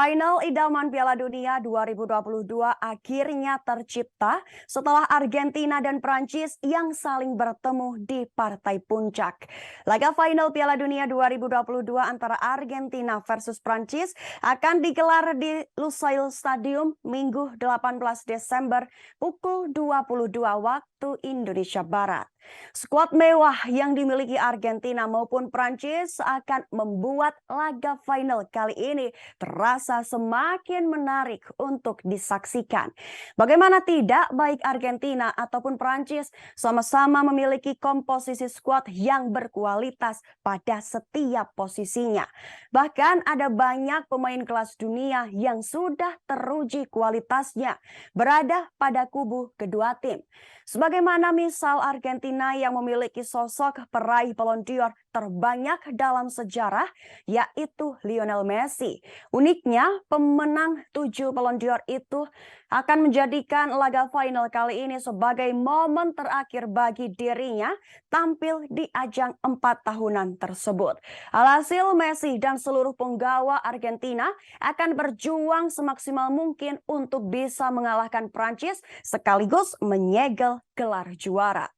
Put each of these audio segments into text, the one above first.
Final idaman Piala Dunia 2022 akhirnya tercipta setelah Argentina dan Prancis yang saling bertemu di partai puncak. Laga final Piala Dunia 2022 antara Argentina versus Prancis akan digelar di Lusail Stadium Minggu 18 Desember pukul 22 waktu Indonesia Barat. Skuad mewah yang dimiliki Argentina maupun Prancis akan membuat laga final kali ini terasa semakin menarik untuk disaksikan. Bagaimana tidak, baik Argentina ataupun Prancis sama-sama memiliki komposisi skuad yang berkualitas pada setiap posisinya. Bahkan ada banyak pemain kelas dunia yang sudah teruji kualitasnya berada pada kubu kedua tim. Sebagaimana misal Argentina yang memiliki sosok peraih Ballon d'Or terbanyak dalam sejarah, yaitu Lionel Messi. Uniknya, pemenang 7 Ballon d'Or itu akan menjadikan laga final kali ini sebagai momen terakhir bagi dirinya tampil di ajang 4 tahunan tersebut. Alhasil Messi dan seluruh penggawa Argentina akan berjuang semaksimal mungkin untuk bisa mengalahkan Prancis sekaligus menyegel gelar juara.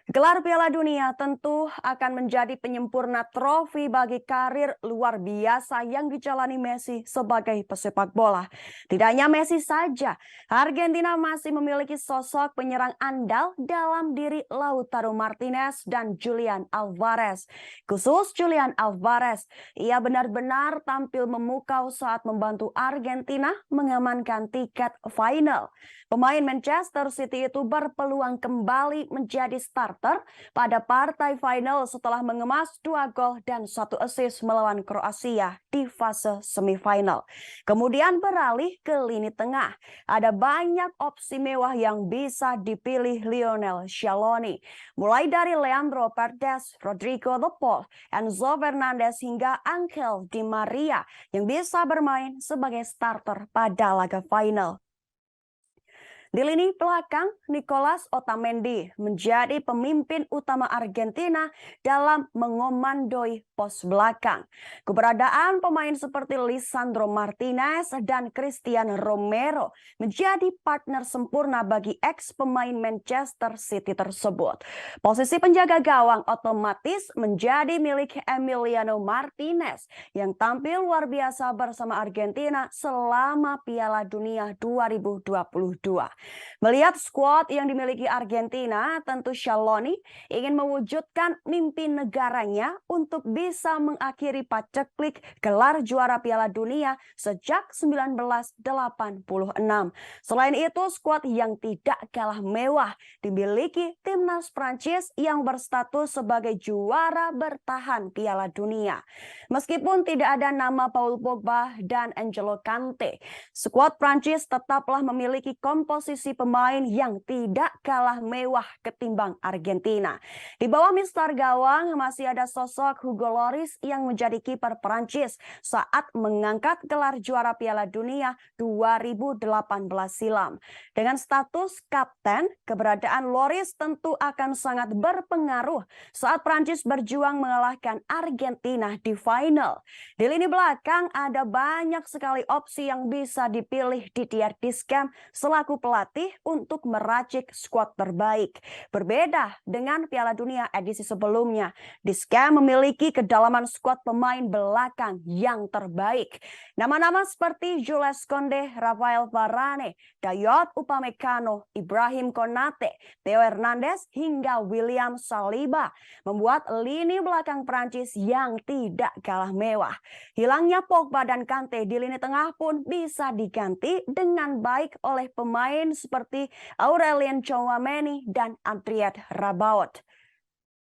Gelar Piala Dunia tentu akan menjadi penyempurna trofi bagi karir luar biasa yang dijalani Messi sebagai pesepak bola. Tidak hanya Messi saja, Argentina masih memiliki sosok penyerang andal dalam diri Lautaro Martinez dan Julian Alvarez. Khusus Julian Alvarez, ia benar-benar tampil memukau saat membantu Argentina mengamankan tiket final. Pemain Manchester City itu berpeluang kembali menjadi starter pada partai final setelah mengemas 2 gol dan 1 assist melawan Kroasia di fase semifinal. Kemudian beralih ke lini tengah. Ada banyak opsi mewah yang bisa dipilih Lionel Scaloni. Mulai dari Leandro Paredes, Rodrigo De Paul, Enzo Fernandez hingga Angel Di Maria yang bisa bermain sebagai starter pada laga final. Di lini belakang, Nicolas Otamendi menjadi pemimpin utama Argentina dalam mengomandoi pos belakang. Keberadaan pemain seperti Lisandro Martinez dan Cristian Romero menjadi partner sempurna bagi ex pemain Manchester City tersebut. Posisi penjaga gawang otomatis menjadi milik Emiliano Martinez yang tampil luar biasa bersama Argentina selama Piala Dunia 2022. Melihat skuad yang dimiliki Argentina, tentu Scaloni ingin mewujudkan mimpi negaranya untuk bisa mengakhiri paceklik gelar juara Piala Dunia sejak 1986. Selain itu, skuad yang tidak kalah mewah dimiliki timnas Prancis yang berstatus sebagai juara bertahan Piala Dunia. Meskipun tidak ada nama Paul Pogba dan N'Golo Kante, skuad Prancis tetaplah memiliki komposisi pemain yang tidak kalah mewah ketimbang Argentina. Di bawah mister gawang masih ada sosok Hugo Lloris yang menjadi kiper Prancis saat mengangkat gelar juara Piala Dunia 2018 silam. Dengan status kapten, keberadaan Lloris tentu akan sangat berpengaruh saat Prancis berjuang mengalahkan Argentina di final. Di lini belakang ada banyak sekali opsi yang bisa dipilih Didier Deschamps selaku pelatih untuk meracik skuad terbaik. Berbeda dengan Piala Dunia edisi sebelumnya, Deschamps memiliki kedalaman skuad pemain belakang yang terbaik. Nama-nama seperti Jules Koundé, Rafael Varane, Dayot Upamecano, Ibrahim Konate, Theo Hernandez hingga William Saliba membuat lini belakang Prancis yang tidak kalah mewah. Hilangnya Pogba dan Kante di lini tengah pun bisa diganti dengan baik oleh pemain seperti Aurelien Tchouaméni dan Adrien Rabiot.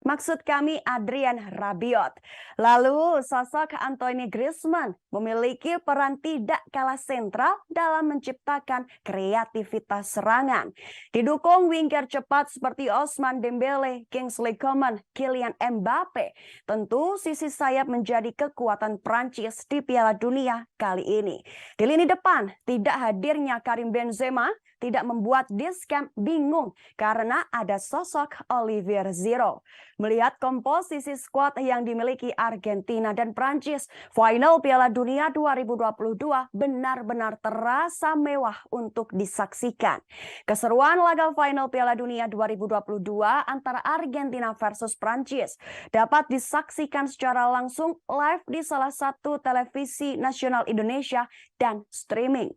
Maksud kami Adrien Rabiot. Lalu sosok Antoine Griezmann memiliki peran tidak kalah sentral dalam menciptakan kreativitas serangan. Didukung winger cepat seperti Ousmane Dembele, Kingsley Coman, Kylian Mbappe, tentu sisi sayap menjadi kekuatan Prancis di Piala Dunia kali ini. Di lini depan tidak hadirnya Karim Benzema tidak membuat Deschamps bingung karena ada sosok Olivier Giroud. Melihat komposisi skuad yang dimiliki Argentina dan Prancis, final Piala Dunia 2022 benar-benar terasa mewah untuk disaksikan. Keseruan laga final Piala Dunia 2022 antara Argentina versus Prancis dapat disaksikan secara langsung live di salah satu televisi nasional Indonesia dan streaming.